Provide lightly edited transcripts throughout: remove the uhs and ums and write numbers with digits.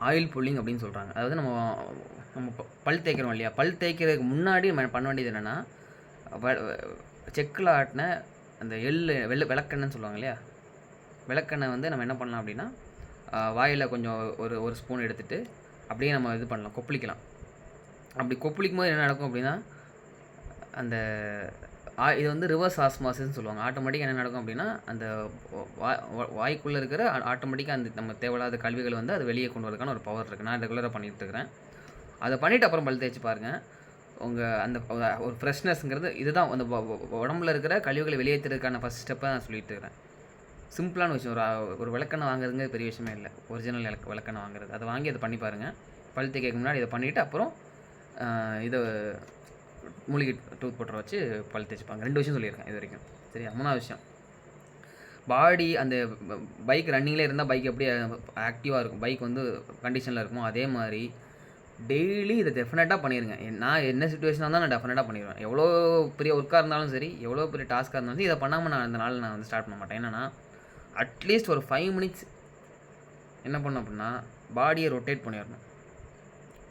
Oil pulling அப்படின்னு சொல்கிறாங்க. அதாவது நம்ம நம்ம பல் தேய்க்கிறோம் இல்லையா, பல் தேய்க்கிறதுக்கு முன்னாடி நம்ம பண்ண வேண்டியது என்னென்னா, செக்கில் ஆட்டின அந்த விளக்கெண்ணெய்ன்னு சொல்லுவாங்க இல்லையா, விளக்கெண்ணெய் வந்து நம்ம என்ன பண்ணலாம் அப்படின்னா, வாயில் கொஞ்சம் ஒரு ஸ்பூன் எடுத்துகிட்டு அப்படியே நம்ம இது பண்ணலாம், கொப்பளிக்கலாம். அப்படி கொப்பளிக்கும் போது என்ன நடக்கும் அப்படின்னா, அந்த இது வந்து ரிவர்ஸ் ஆஸ்மாசிஸ்ன்னு சொல்லுவாங்க. ஆட்டோமேட்டிக்காக என்ன நடக்கும் அப்படின்னா, அந்த வாய்க்குள்ளே இருக்கிற ஆட்டோமேட்டிக்காக அந்த நம்ம தேவையில்லாத கழிவுகள் வந்து அது வெளியே கொண்டு வரதுக்கான ஒரு பவர் இருக்குது. நான் ரெகுலராக பண்ணிகிட்டு இருக்கிறேன். அதை பண்ணிவிட்டு அப்புறம் பல் தேய்ச்சி பாருங்கள். உங்கள் அந்த ஒரு ஃப்ரெஷ்னஸ்ங்கிறது இதுதான். அந்த உடம்புல இருக்கிற கழிவுகளை வெளியேற்றுறதுக்கான ஃபஸ்ட் ஸ்டெப்பை நான் சொல்லிட்டு இருக்கிறேன். சிம்பிளான விஷயம். ஒரு விளக்கெண்ணெய் வாங்குறதுங்க பெரிய விஷயமே இல்லை. ஒரிஜினல் விளக்கெண்ணெய் வாங்குறது, அதை வாங்கி அதை பண்ணி பாருங்கள். பல் தேய்க்கிறதுக்கு முன்னாடி இதை பண்ணிவிட்டு அப்புறம் இதை மூலிகை டூத் பட்டரை வச்சு பல் தேய்ச்சிப்பாங்க. 2 விஷயம் சொல்லியிருக்கேன் இது வரைக்கும். சரியா? 3வது விஷயம், பாடி அந்த பைக் ரன்னிங்லேயே இருந்தால் பைக் எப்படி ஆக்டிவாக இருக்கும், பைக் வந்து கண்டிஷனில் இருக்குமோ அதே மாதிரி டெய்லி இதை டெஃபினட்டாக பண்ணிடுங்க. நான் என்ன சுச்சுவேஷனாக இருந்தாலும் நான் டெஃபினட்டாக பண்ணிடுவேன். எவ்வளோ பெரிய ஒர்க்காக இருந்தாலும் சரி, எவ்வளோ பெரிய டாஸ்க்காக இருந்தாலும் சரி, இதை பண்ணாமல் நான் அந்த நாள் நான் வந்து ஸ்டார்ட் பண்ண மாட்டேன். என்னென்னா, அட்லீஸ்ட் ஒரு 5 மினிட்ஸ் என்ன பண்ணணும் அப்படின்னா, பாடியை ரொட்டேட் பண்ணிடணும்.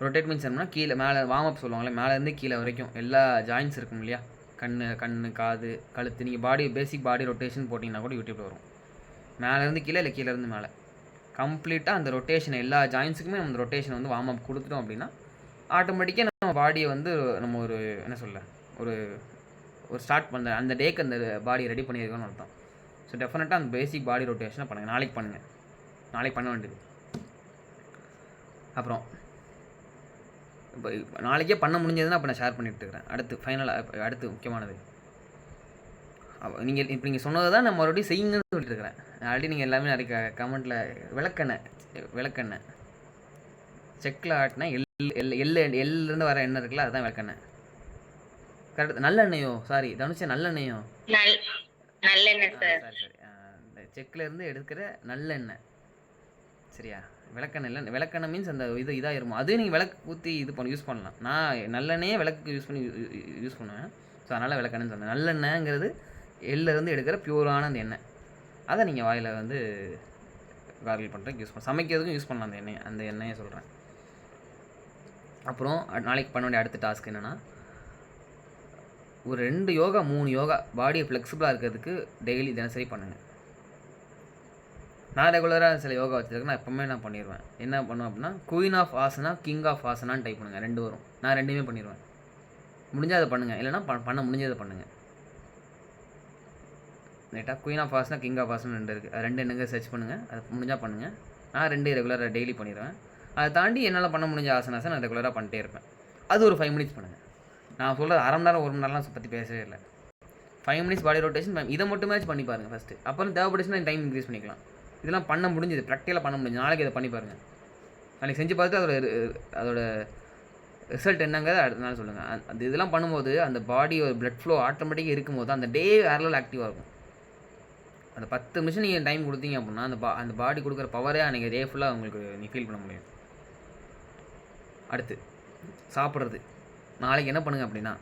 ரொட்டேட் மீன்ஸ் என்னன்னா, கீழே மேலே வார்ம் அப் சொல்லுவாங்களே, மேலேருந்து கீழே வரைக்கும் எல்லா ஜாயின்ஸ் இருக்கும் இல்லையா, கண், காது, கழுத்து. நீங்கள் பேசிக் பாடி ரொட்டேஷன் போட்டிங்கன்னா கூட யூடியூப்பில் வரும். மேலேருந்து கீழே இல்லை கீழேருந்து மேலே கம்ப்ளீட்டாக அந்த ரொட்டேஷன் எல்லா ஜாயின்ஸுக்குமே நம்ம அந்த ரொட்டேஷன் வந்து வார்ம் அப் கொடுத்துட்டோம் அப்படின்னா, ஆட்டோமேட்டிக்காக நம்ம பாடியை வந்து நம்ம ஒரு என்ன சொல்ல ஒரு ஸ்டார்ட் பண்ண அந்த டேக்கு அந்த பாடியை ரெடி பண்ணியிருக்கோன்னு அர்த்தம். ஸோ டெஃபினட்டாக அந்த பேசிக் பாடி ரொட்டேஷனை பண்ணுங்கள். நாளைக்கு பண்ண வேண்டியது. அப்புறம் இப்போ நாளைக்கே பண்ண முடிஞ்சதுன்னா அப்போ நான் ஷேர் பண்ணிட்டு இருக்கிறேன். அடுத்து முக்கியமானது, நீங்கள் சொன்னது தான் நான் மறுபடியும் செய்யுங்கன்னு சொல்லிட்டு இருக்கிறேன். ஆல்ரெடி நீங்கள் எல்லாமே நிறைய கமெண்ட்டில் விளக்கெண்ணெய் செக்கில் ஆட்டினா எல்லேருந்து வர எண்ணெய் இருக்குல்ல, அதுதான் விளக்கெண்ணெய். கரெக்ட். நல்லெண்ணெயோ, சாரி தனுஷா, நல்லெண்ணெயோ, நல்லெண்ணெய் சார். சரி, இந்த செக்கில் இருந்து எடுக்கிற நல்லெண்ணெய். சரியா? விளக்கெண்ணெய் இல்லை, விளக்கெண்ணெய் மீன்ஸ் அந்த இதாகிருமோ, அதே நீங்கள் விளக்கு ஊற்றி யூஸ் பண்ணலாம். நான் நல்லெண்ணெயே விளக்கு யூஸ் பண்ணுவேன். ஸோ அதனால் விளக்கெண்ணெய்னு சொன்னேன். நல்லெண்ணெய்ங்கிறது எள்ளிருந்து எடுக்கிற பியூரான அந்த எண்ணெய். அதை நீங்கள் வாயில் வந்து கார்கில் பண்ணுறதுக்கு யூஸ் பண்ணலாம். சமைக்கிறதுக்கும் யூஸ் பண்ணலாம் அந்த எண்ணெயை சொல்கிறேன். அப்புறம் நாளைக்கு பண்ண வேண்டிய அடுத்த டாஸ்க் என்னென்னா, ஒரு 2 யோகா 3 யோகா பாடியை ஃப்ளெக்சிபிளாக இருக்கிறதுக்கு டெய்லி தினசரி பண்ணுங்கள். நான் ரெகுலராக சில யோகா வச்சுருக்கேன். நான் எப்போவுமே நான் பண்ணிடுவேன். என்ன பண்ணுவேன் அப்படின்னா, queen of asana, king of ஆசனான்னு டைப் பண்ணுங்கள். 2 வரும். நான் 2மே பண்ணிடுவேன். முடிஞ்சால் அதை பண்ணுங்கள், இல்லைனா பண்ண முடிஞ்சதை பண்ணுங்கள். ரைட்டாக? Queen of asana, king of asana 2 இருக்குது. அது 2 என்னங்க சர்ச் பண்ணுங்கள். அது முடிஞ்சால் பண்ணுங்கள். நான் 2 ரெகுலராக டெய்லி பண்ணிடுவேன். அதை தாண்டி என்னால் பண்ண முடிஞ்ச ஆசனாஸை நான் ரெகுலராக பண்ணிட்டே இருப்பேன். அது ஒரு 5 மினிட்ஸ் பண்ணுங்கள். நான் சொல்கிறது அரை மணி நேரம் 1 மணி நேரம்லாம் பற்றி பேசவே இல்லை. 5 மினிட்ஸ் பாடி ரொட்டேஷன், இதை மட்டுமே பண்ணி பாருங்கள் ஃபஸ்ட்டு. அப்புறம் தேவைப்பட்டுச்சுன்னா டைம் இன்க்ரீஸ் பண்ணிக்கலாம். இதெல்லாம் பண்ண முடிஞ்சது, ப்ராக்டிக்கலாக பண்ண முடிஞ்சது. நாளைக்கு இதை பண்ணி பாருங்கள். நாளைக்கு செஞ்சு பார்த்துட்டு அதோட ரிசல்ட் என்னங்கிறத அடுத்த நாள் சொல்லுங்கள். அந்த இதெல்லாம் பண்ணும்போது அந்த பாடி ஒரு பிளட் ஃப்ளோ ஆட்டோமேட்டிக்காக இருக்கும்போது அந்த டே வேறு லெவல் ஆக்டிவாக இருக்கும். அந்த 10 நிமிஷம் நீங்கள் டைம் கொடுத்தீங்க அப்படின்னா அந்த பாடி கொடுக்குற பவரே அன்றைக்கி டே ஃபுல்லாக உங்களுக்கு நீ ஃபீல் பண்ண முடியும். அடுத்து சாப்பிட்றது. நாளைக்கு என்ன பண்ணுங்கள் அப்படின்னா,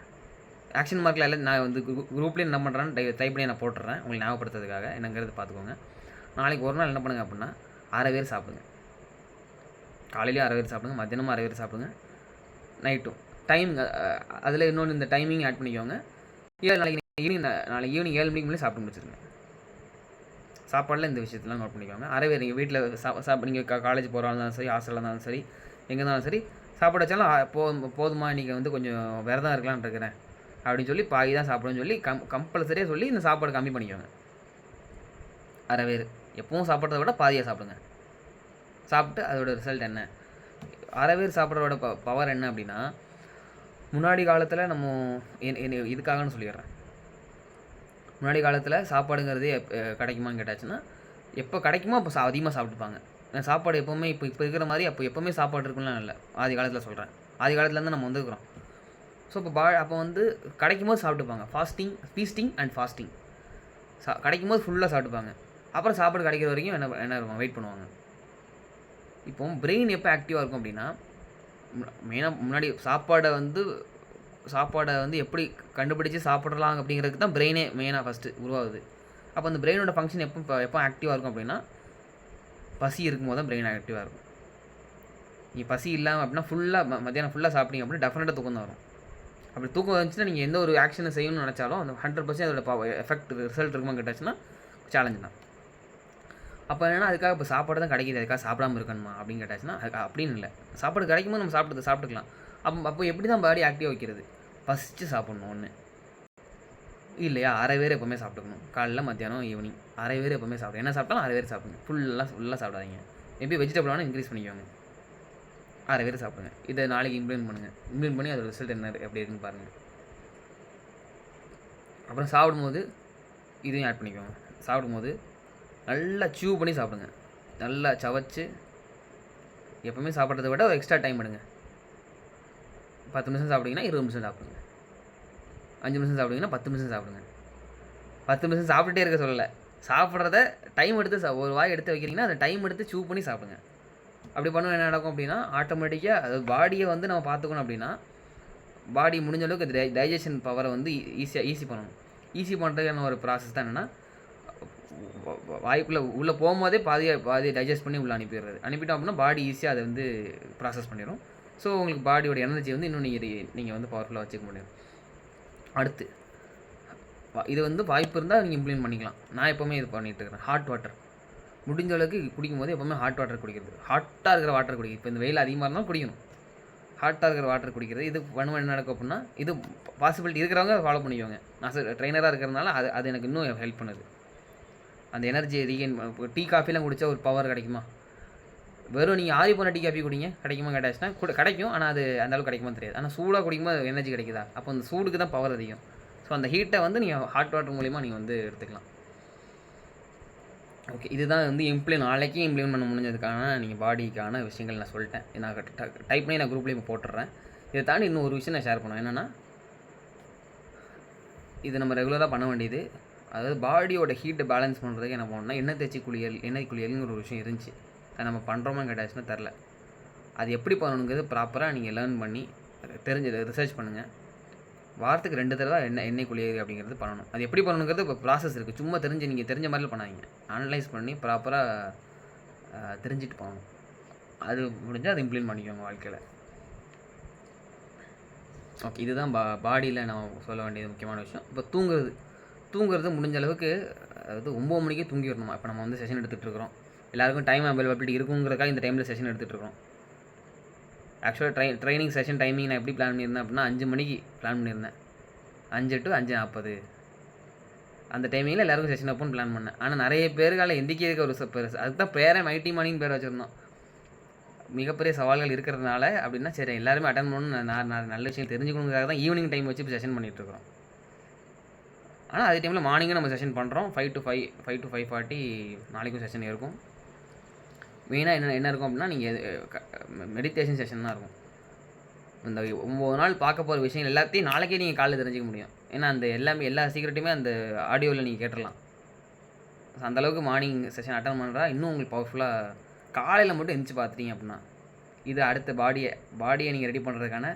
ஆக்ஷன் மார்க்கில் எல்லாம் நான் வந்து குரூப்லேயும் என்ன பண்ணுறேன்னு டைப் பண்ணி நான் போட்டுறேன் உங்களுக்கு ஞாபகப்படுத்துறதுக்காக. என்னங்கிறது பார்த்துக்கோங்க. நாளைக்கு ஒரு நாள் என்ன பண்ணுங்கள் அப்படின்னா, அரை வேர் சாப்பிடுங்க. காலையிலேயும் அரை வேர் சாப்பிடுங்க, மத்தியானமும் அரை வேர் சாப்பிடுங்க, நைட்டும். டைம் அதில் இன்னொன்று இந்த டைமிங் ஆட் பண்ணிக்கோங்க. நாளைக்கு ஈவினிங் 7 மணிக்கு மேலே சாப்பிட்டு முடிச்சிருங்க. சாப்பாடில் இந்த விஷயத்தெலாம் நோட் பண்ணிக்கோங்க. அரை வேர் நீங்கள் வீட்டில் நீங்கள் காலேஜ் போகிறதா இருந்தாலும் சரி, ஹாஸ்டலில் இருந்தாலும் சரி, எங்கே இருந்தாலும் சரி, சாப்பாடு வச்சாலும் போதுமா நீங்கள் வந்து கொஞ்சம் விரதம் இருக்கலான்னு இருக்கிறேன் அப்படின்னு சொல்லி பாதி தான் சாப்பிடுன்னு சொல்லி கம்பல்சரியாக சொல்லி இந்த சாப்பாடு கம்மி பண்ணிக்கோங்க. அரை வேர் எப்பவும் சாப்பிட்றத விட பாதியாக சாப்பிடுங்க. சாப்பிட்டு அதோட ரிசல்ட் என்ன, அரை வேர் சாப்பிட்றதோட பவர் என்ன அப்படின்னா, முன்னாடி காலத்தில் நம்ம இதுக்காகன்னு சொல்லிடுறேன். முன்னாடி காலத்தில் சாப்பாடுங்கிறது கிடைக்குமான்னு கேட்டாச்சுன்னா, எப்போ கிடைக்குமோ அப்போ அதிகமாக சாப்பிட்டுப்பாங்க. சாப்பாடு எப்போவுமே இப்போ இருக்கிற மாதிரி அப்போ எப்போவுமே சாப்பாடு இருக்குலாம் இல்லை. ஆதி காலத்தில் சொல்கிறேன். ஆதி காலத்துலேருந்து நம்ம வந்துருக்குறோம். ஸோ அப்போ வந்து கிடைக்கும் போது சாப்பிட்டுப்பாங்க. Feasting and fasting. கிடைக்கும் போது ஃபுல்லாக சாப்பிட்டுப்பாங்க. அப்புறம் சாப்பாடு கிடைக்கிற வரைக்கும் என்ன இருக்கும், வெயிட் பண்ணுவாங்க. இப்போ பிரெயின் எப்போ ஆக்டிவாக இருக்கும் அப்படின்னா, மெயினாக முன்னாடி சாப்பாடை வந்து எப்படி கண்டுபிடிச்சு சாப்பிடலாம் அப்படிங்கிறதுக்கு தான் பிரெயினே மெயினாக ஃபஸ்ட்டு உருவாகுது. அப்போ அந்த பிரெயினோட ஃபங்க்ஷன் எப்போ ஆக்டிவாக இருக்கும் அப்படின்னா, பசி இருக்கும்போது தான் பிரெயின் ஆக்டிவாக இருக்கும். நீங்கள் பசி இல்லாமல் அப்படின்னா ஃபுல்லாக மத்தியானம் ஃபுல்லாக சாப்பிட்டீங்க அப்படின்னா டெஃபினட்டாக தூக்கம் தான் வரும். அப்படி தூக்கம் வந்துச்சுன்னா நீங்கள் எந்த ஒரு ஆக்ஷனை செய்யணும்னு நினச்சாலும் அந்த 100% அதோட எஃபெக்ட் ரிசல்ட் இருக்குமா கேட்டாச்சுன்னா சேலஞ்சு தான். அப்போ என்னென்னா அதுக்காக இப்போ சாப்பாடு தான் கிடைக்கிது, அதுக்காக சாப்பிடாமல் இருக்கணுமா அப்படின்னு கேட்டாச்சுன்னா அதுக்கு அப்படின்னு இல்லை. சாப்பாடு கிடைக்கும்போது நம்ம சாப்பிட்டுக்கலாம். அப்போ எப்படி தான் பாடி ஆக்டிவாக வைக்கிறது? ஃபஸ்ட்டு சாப்பிட்ணும் ஒன்று இல்லையா, அரை பேர் எப்போவுமே சாப்பிட்டுக்கணும். காலைல மத்தியானம் ஈவினிங் அரை பேர் எப்போவுமே சாப்பிடும். என்ன சாப்பிட்டாலும் அரை பேர் சாப்பிடுங்க. ஃபுல்லாக சாப்பிடாதீங்க. மேபி வெஜிடபிள் வேணால் இன்க்ரீஸ் பண்ணிக்கோங்க. அரை பேர் சாப்பிடுங்க. இதை நாளைக்கு இம்ப்ளிமெண்ட் பண்ணுங்கள். இம்ப்ளிமெண்ட் பண்ணி அதோட ரிசல்ட் என்ன எப்படி இருக்குன்னு பாருங்கள். அப்புறம் சாப்பிடும்போது இதையும் ஆட் பண்ணிக்கோங்க. சாப்பிடும்போது நல்லா சூ பண்ணி சாப்பிடுங்க. நல்லா சவச்சு எப்போவுமே சாப்பிட்றத விட ஒரு எக்ஸ்ட்ரா டைம் எடுங்க. 10 நிமிஷம் சாப்பிட்டீங்கன்னா 20 நிமிஷம் சாப்பிடுங்க. 5 நிமிஷம் சாப்பிட்டீங்கன்னா 10 நிமிஷம் சாப்பிடுங்க. 10 நிமிஷம் சாப்பிட்டுட்டே இருக்க சொல்லலை, சாப்பிட்றத டைம் எடுத்து ஒரு வாய் எடுத்து வைக்கிறீங்கன்னா அந்த டைம் எடுத்து சூ பண்ணி சாப்பிடுங்க. அப்படி பண்ண என்ன நடக்கும் அப்படின்னா ஆட்டோமேட்டிக்காக அது பாடியை வந்து நம்ம பார்த்துக்கணும் அப்படின்னா பாடி முடிஞ்ச அளவுக்கு டைஜஷன் பவரை வந்து ஈஸி பண்ணணும். ஈஸி பண்ணுறதுக்கான ஒரு ப்ராசஸ் தான் என்னென்னா வாய்க்குள்ளே உள்ளே போகும்போதே பாதியை டைஜஸ்ட் பண்ணி உள்ளே அனுப்பிட்டோம் அப்படின்னா பாடி ஈஸியாக அதை வந்து ப்ராசஸ் பண்ணிடும். ஸோ உங்களுக்கு பாடியோட எனர்ஜி வந்து இன்னும் நீங்கள் வந்து பவர்ஃபுல்லாக வச்சுக்க முடியும். அடுத்து இது வந்து வாய்ப்பு இருந்தால் நீங்கள் இம்ப்ளிமெண்ட் பண்ணிக்கலாம். நான் எப்போவுமே இது பண்ணிகிட்டு இருக்கிறேன். ஹாட் வாட்டர் முடிஞ்ச அளவுக்கு குடிக்கும் போது எப்போவுமே ஹாட் வாட்டர் குடிக்கிறது. ஹாட்டாக இருக்கிற வாட்டர் குடிக்கிறது. இப்போ இந்த வெயில் அதிகமாக இருந்தாலும் குடிக்கணும். ஹாட்டாக இருக்கிற வாட்டர் குடிக்கிறது. இது பண்ணுவேன் என்ன நடக்கும் அப்படின்னா இது பாசிபிலிட்டி இருக்கிறவங்க ஃபாலோ பண்ணிக்கோங்க. நான் ட்ரைனராக இருக்கிறதுனால அது எனக்கு இன்னும் ஹெல்ப் பண்ணுது. அந்த எனர்ஜி ரீகெயின். டீ காஃபிலாம் குடித்தா ஒரு பவர் கிடைக்குமா? வெறும் நீங்கள் ஆறி போன டீ காஃபி குடிங்க, கிடைக்குமா கேட்டாச்சுன்னா கிடைக்கும். ஆனால் அது அந்தளவுக்கு கிடைக்குமா தெரியாது. ஆனால் சூடாக குடிக்கும்போது எனர்ஜி கிடைக்குதா? அப்போ அந்த சூடுக்கு தான் பவர் அதிகம். ஸோ அந்த ஹீட்டை வந்து நீங்கள் ஹாட் வாட்டர் மூலிமா நீங்கள் வந்து எடுத்துக்கலாம். ஓகே, இதுதான் வந்து நாளைக்கு இம்ப்ளிமெண்ட் பண்ண முடிஞ்சதுக்கான நீங்கள் பாடிக்கான விஷயங்கள் நான் சொல்லிட்டேன். நான் டைப் பண்ணி நான் குரூப்லேயும் போட்டுடுறேன். இதை தாண்டி இன்னும் ஒரு விஷயம் நான் ஷேர் பண்ணுவேன். என்னென்னா இது நம்ம ரெகுலராக பண்ண வேண்டியது. அதாவது பாடியோட ஹீட்டை பேலன்ஸ் பண்ணுறதுக்கு என்ன பண்ணணும்னா எண்ணெய் தேய்ச்சி எண்ணெய் குளியல்ங்கிற ஒரு விஷயம் இருந்துச்சு. அதை நம்ம பண்ணுறோமா கேட்டாச்சுன்னா தெரில. அது எப்படி பண்ணணுங்கிறது ப்ராப்பராக நீங்கள் லேர்ன் பண்ணி ரிசர்ச் பண்ணுங்கள். வாரத்துக்கு 2 தடவை எண்ணெய் குளியல் அப்படிங்கிறது பண்ணணும். அது எப்படி பண்ணணுங்கிறது இப்போ ப்ராசஸ் இருக்குது. சும்மா நீங்கள் தெரிஞ்ச மாதிரிலாம் பண்ணாதீங்க. அனலைஸ் பண்ணி ப்ராப்பராக தெரிஞ்சுட்டு போகணும். அது முடிஞ்சால் அதை இம்ப்ளிமெண்ட் பண்ணிக்கோங்க வாழ்க்கையில். ஓகே, இதுதான் பாடியில் நான் சொல்ல வேண்டியது முக்கியமான விஷயம். இப்போ தூங்குறது முடிஞ்ச அளவுக்கு அதாவது 9 மணிக்கே தூங்கிடணுமா. இப்போ நம்ம வந்து செஷன் எடுத்துகிட்டு இருக்கிறோம். எல்லாருக்கும் டைம் அவைலபிலிட்டி இருக்குங்கிறக்காக இந்த டைமில் செஷன் எடுத்துகிட்டு இருக்கோம். ஆக்சுவலாக ட்ரைனிங் செஷன் டைமிங் நான் எப்படி பிளான் பண்ணியிருந்தேன் அப்படின்னா 5 மணிக்கு பிளான் பண்ணியிருந்தேன். 5 to 5:40 அந்த டைமிங்கில் எல்லாருக்கும் செஷன் அப்போன்னு பிளான் பண்ணேன். ஆனால் நிறைய பேருக்கால எந்திக்கிறதுக்கு ஒரு அதுக்கு தான் பேரே மைட்டி மார்னிங் பேர் வச்சுருந்தோம். மிகப்பெரிய சவால்கள் இருக்கிறதுனால அப்படின்னா சரி எல்லாருமே அட்டன் பண்ணணும்னு நான் நல்ல விஷயம் தெரிஞ்சுக்கணுங்கிறதுக்காக தான் ஈவினிங் டைம் வச்சு இப்போ செஷன் பண்ணிகிட்ருக்குறோம். ஆனால் அதே டைமில் மார்னிங்கும் நம்ம செஷன் பண்ணுறோம். 5 to 5:40 நாளைக்கும் செஷன் இருக்கும். மெயினாக என்ன இருக்கும் அப்படின்னா நீங்கள் மெடிடேஷன் செஷன் தான் இருக்கும். இந்த 9 நாள் பார்க்க போகிற விஷயங்கள் எல்லாத்தையும் நாளைக்கே நீங்கள் காலையில் தெரிஞ்சிக்க முடியும். ஏன்னா அந்த எல்லா சீக்ரெட்டுமே அந்த ஆடியோவில் நீங்கள் கேட்டுடலாம். அந்தளவுக்கு மார்னிங் செஷன் அட்டன் பண்ணுறா இன்னும் உங்களுக்கு பவர்ஃபுல்லாக காலையில் மட்டும் எந்திரிச்சு பார்த்துட்டீங்க அப்படின்னா இது அடுத்த பாடியை நீங்கள் ரெடி பண்ணுறதுக்கான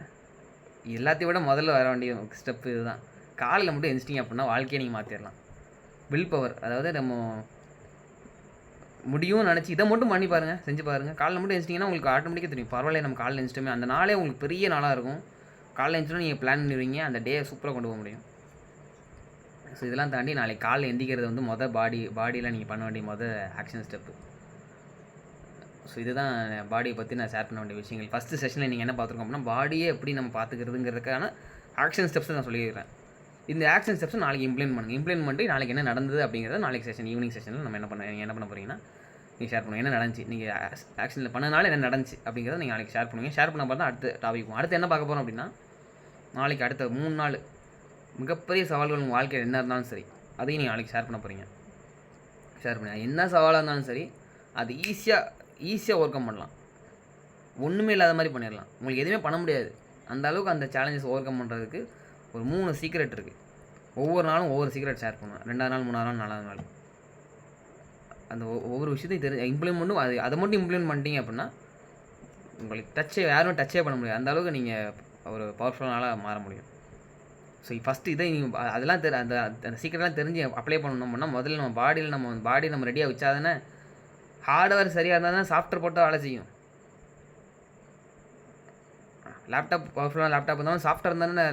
எல்லாத்தையும் விட முதல்ல வர வேண்டிய ஸ்டெப்பு இதுதான். காலையில் மட்டும் எந்திச்சிட்டிங்க அப்படின்னா வாழ்க்கையை நீங்கள் மாற்றிடலாம். வில் பவர், அதாவது நம்ம முடியும்னு நினச்சி இதை மட்டும் பண்ணி பாருங்கள், செஞ்சு பாருங்கள். காலையில் மட்டும் எழுந்திட்டிங்கன்னா உங்களுக்கு ஆட்டோமேட்டிக்காக தெரியும் பரவாயில்ல நம்ம காலையில் எழுந்திரிச்சிட்டோமே. அந்த நாளே உங்களுக்கு பெரிய நாளாக இருக்கும். காலையில் எழுந்திரிச்சோன்னா நீங்கள் பிளான் பண்ணிடுவீங்க, அந்த டே சூப்பராக கொண்டு போக முடியும். ஸோ இதெல்லாம் தாண்டி நாளைக்கு காலையில் எந்திக்கிறது வந்து பாடியில் நீங்கள் பண்ண வேண்டிய ஆக்ஷன் ஸ்டெப்பு. ஸோ இதுதான் பாடியை பற்றி நான் ஷேர் பண்ண வேண்டிய விஷயங்கள். ஃபஸ்ட்டு செஷனில் நீங்கள் என்ன பார்த்துருக்கோம் அப்படின்னா பாடியை எப்படி நம்ம பார்த்துக்கிறதுங்கிறதுக்கான ஆக்ஷன் ஸ்டெப்ஸை நான் சொல்லிடுறேன். இந்த ஆக்ஷன் ஸ்டெப்ஸை நாளைக்கு இம்ப்ளிமெண்ட் பண்ணி நாளைக்கு என்ன நடந்தது அப்படிங்கிறத நாளைக்கு ஈவினிங் செஷனில் நம்ம என்ன பண்ண போகிறீங்கன்னா நீங்கள் ஷேர் பண்ணுங்கள். என்ன நடந்துச்சு நீங்கள் ஆக்ஷனில் பண்ணனால என்ன நடந்துச்சு அப்படிங்கிறத நீங்கள் நாளைக்கு ஷேர் பண்ணுவீங்க. ஷேர் பண்ண பார்த்தா அடுத்த டாபிக் போகும். அடுத்து என்ன பார்க்க போகிறோம் அப்படின்னா நாளைக்கு அடுத்த 3 நாள் மிகப்பெரிய சவால்கள் உங்கள் வாழ்க்கையில் என்ன இருந்தாலும் சரி அதையும் நீங்கள் நாளைக்கு ஷேர் பண்ண போகிறீங்க. ஷேர் பண்ணி என்ன சவாலாக இருந்தாலும் சரி அது ஈஸியாக ஓவர் கம் பண்ணலாம். ஒன்றுமே இல்லாத மாதிரி பண்ணிடலாம். உங்களுக்கு எதுவுமே பண்ண முடியாது. அந்த அளவுக்கு அந்த சேலஞ்சஸ் ஓவர் கம் பண்ணுறதுக்கு ஒரு 3 சீக்ரெட் இருக்குது. ஒவ்வொரு நாளும் ஒவ்வொரு சீக்ரெட் ஷேர் பண்ணுவேன். 2ஆவது நாள் 3ஆவது நாள் 4ஆவது நாள் அந்த ஒவ்வொரு விஷயத்தையும் இம்ப்ளிமெண்ட்டும் அதை மட்டும் இம்ப்ளிமெண்ட் பண்ணிட்டீங்க அப்படின்னா உங்களுக்கு யாரும் டச்சே பண்ண முடியாது. அந்த அளவுக்கு நீங்கள் ஒரு பவர்ஃபுல்லான ஆளாக மாற முடியும். ஸோ ஃபஸ்ட்டு இதை நீங்கள் அதெல்லாம் அந்த அந்த சீக்கிரம்லாம் தெரிஞ்சு அப்ளை பண்ணணும்னா முதல்ல நம்ம பாடி நம்ம ரெடியாக வச்சா தானே ஹார்ட்வேர் சரியாக இருந்தால் தான் சாஃப்ட்வேர் போட்டு வேலை செய்யும். லேப்டாப் பவர்ஃபுல்லான லேப்டாப் இருந்தாலும் சாஃப்ட்வேர் இருந்தானே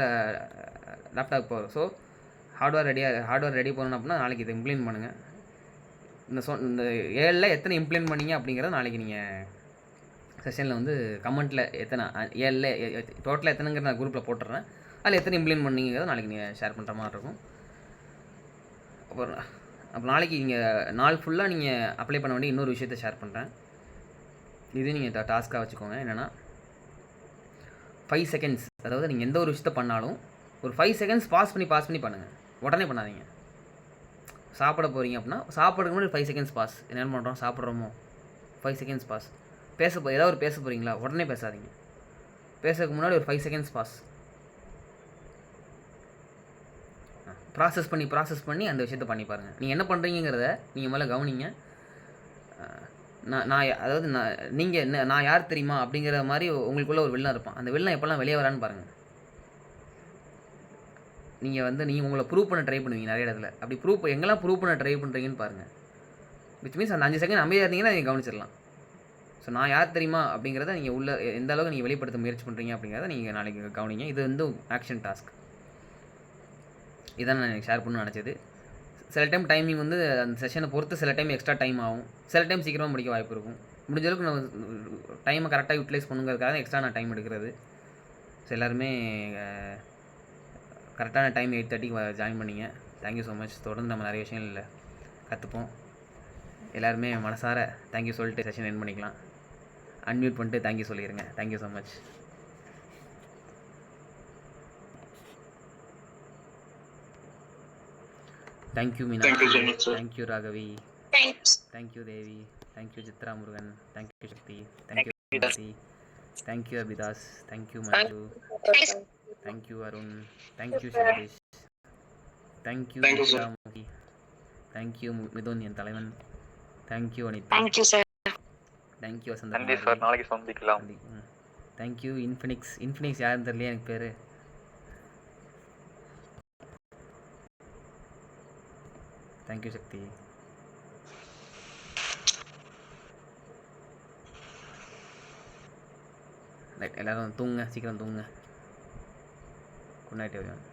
லேப்டாப் போகும். ஸோ ஹார்ட்வேர் ரெடி பண்ணணும் அப்படின்னா நாளைக்கு இதை இம்ப்ளிமெண்ட் பண்ணுங்கள். இந்த 7ல் எத்தனை இம்ப்ளிமெண்ட் பண்ணீங்க அப்படிங்கிறத நாளைக்கு நீங்கள் செஷனில் வந்து கமெண்ட்டில் எத்தனை 7ல் டோட்டலாக எத்தனைங்கிற நான் குரூப்பில் போட்டுறேன். அதில் எத்தனை இம்ப்ளிமெண்ட் பண்ணீங்கிறத நாளைக்கு நீங்கள் ஷேர் பண்ணுற மாதிரி இருக்கும். அப்புறம் நாளைக்கு நீங்கள் நாள் ஃபுல்லாக நீங்கள் அப்ளை பண்ண வேண்டிய இன்னொரு விஷயத்தை ஷேர் பண்ணுறேன். இது நீங்கள் டாஸ்க்காக வச்சுக்கோங்க. என்னென்னா 5 செகண்ட்ஸ், அதாவது நீங்கள் எந்த ஒரு விஷயத்த பண்ணாலும் ஒரு 5 செகண்ட்ஸ் பாஸ் பண்ணி பண்ணுங்கள். உடனே பண்ணாதீங்க. சாப்பிட போகிறீங்க அப்படின்னா சாப்பிட்றதுக்கு முன்னாடி 5 செகண்ட்ஸ் பாஸ். என்ன பண்ணுறோம், சாப்பிட்றோமோ 5 செகண்ட்ஸ் பாஸ். ஏதாவது ஒரு பேச போகிறீங்களா, உடனே பேசாதீங்க. பேசுறதுக்கு முன்னாடி ஒரு 5 செகண்ட்ஸ் பாஸ். ப்ராசஸ் பண்ணி அந்த விஷயத்தை பண்ணி பாருங்கள். நீங்கள் என்ன பண்ணுறீங்கிறத நீங்கள் முதல்ல கவனிங்க. நான் யார் தெரியுமா அப்படிங்கிற மாதிரி உங்களுக்குள்ள ஒரு வில்லன் இருப்பான். அந்த வில்லன் எப்போல்லாம் வெளியே வரான்னு பாருங்கள். நீங்கள் உங்களை ப்ரூவ் பண்ண ட்ரை பண்ணுவீங்க நிறைய இடத்துல. அப்படி எங்கெல்லாம் ப்ரூவ் பண்ண ட்ரை பண்ணுறீங்கன்னு பாருங்கள். விச் மீன்ஸ் அந்த 5 செகண்ட் அமைதியாக இருந்தீங்கன்னா நீங்கள் கவனிச்சிடலாம். ஸோ நான் யார் தெரியுமா அப்படிங்கிறத நீங்கள் எந்த அளவுக்கு நீங்கள் வெளிப்படுத்த முயற்சி பண்ணுறீங்க அப்படிங்கிறத நீங்கள் நாளைக்கு கவனிங்க. இது வந்து ஆக்ஷன் டாஸ்க். இதான் நான் எனக்கு ஷேர் பண்ணணும்னு நினச்சது. சில டைம் டைமிங் வந்து அந்த செஷனை பொறுத்து சில டைம் எக்ஸ்ட்ரா டைம் ஆகும், சில டைம் சீக்கிரமாக முடிக்க வாய்ப்பு இருக்கும். முடிஞ்ச அளவுக்கு நான் டைமை கரெக்டாக யூட்டிலைஸ் பண்ணுங்கிறதுக்காக எக்ஸ்ட்ரா நான் டைம் எடுக்கிறது. ஸோ எல்லாருமே கரெக்டான டைம் 8:30க்கு ஜாயின் பண்ணிங்க. Thank you so much. தொடர்ந்து நம்ம நிறைய விஷயங்கள் கற்றுப்போம். எல்லாருமே மனசார தேங்க்யூ சொல்லிட்டு செஷன் எண்ட் பண்ணிக்கலாம். அன்மியூட் பண்ணிட்டு தேங்க்யூ சொல்லிடுங்க. Thank you so much. Thank you, Meena. Thank you so much, sir. Thank you, Raghavi. Thanks. Thank you, Devi. Thank you, Chitra Murugan. Thank you, Shakti. Thank you, Mati. Thank you, Abhidas. Thank you, Manju. Thank you, Arun. Thank you, Shandesh. Thank you, Mukhi. Thank you, Midun என் தலைவன். Thank you, Anita. Thank you, sir. Thank you, Asantha. நன்றி sir, நாளைக்கு சந்திக்கலாம். Thank you, Infinix யாருன்னு தெரியல எனக்கு பேரு. Thank you சக்தி. Right, எல்லோரும் தூங்குங்க, சீக்கிரம் தூங்குங்க. Good night everyone.